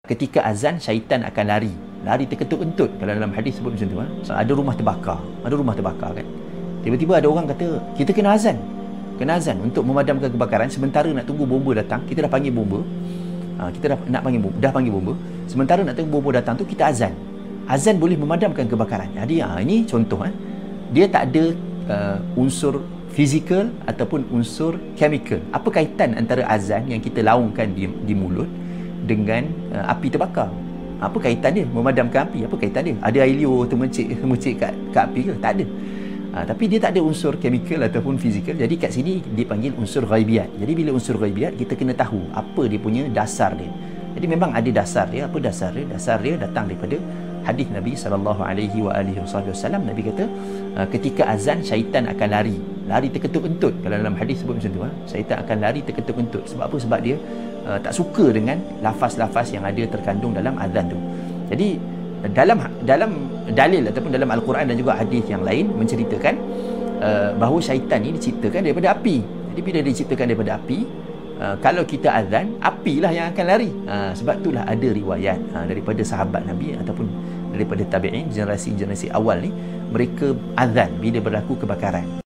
Ketika azan, syaitan akan lari terketut-kentut. Kalau dalam hadis sebut macam tu, ada rumah terbakar kan. Tiba-tiba ada orang kata, kita kena azan untuk memadamkan kebakaran. Sementara nak tunggu bomba datang, kita dah panggil bomba. Dah panggil bomba. Sementara nak tunggu bomba datang tu, kita azan boleh memadamkan kebakaran. Jadi ini contoh, dia tak ada unsur fizikal ataupun unsur chemical. Apa kaitan antara azan yang kita laungkan di mulut dengan api terbakar? Apa kaitan dia? Memadamkan api, apa kaitan dia? Ada air liur termencik kat api ke? Tak ada. Tapi dia tak ada unsur chemical ataupun fizikal. Jadi kat sini dipanggil unsur ghaibiyat. Jadi bila unsur ghaibiyat, kita kena tahu apa dia punya dasar dia. Jadi memang ada dasar dia. Apa dasar dia? Dasar dia datang daripada hadis Nabi SAW. Nabi kata, ketika azan, syaitan akan lari terketut-kentut. Kalau dalam hadis sebut macam tu, syaitan akan lari terketut-kentut. Sebab apa? Sebab dia tak suka dengan lafaz-lafaz yang ada terkandung dalam azan tu. Jadi dalam dalil ataupun dalam Al-Quran dan juga hadis yang lain menceritakan bahawa syaitan ni diciptakan daripada api. Jadi bila diciptakan daripada api, kalau kita azan, apilah yang akan lari. Sebab itulah ada riwayat daripada sahabat Nabi ataupun daripada tabi'in, generasi awal ni, mereka azan bila berlaku kebakaran.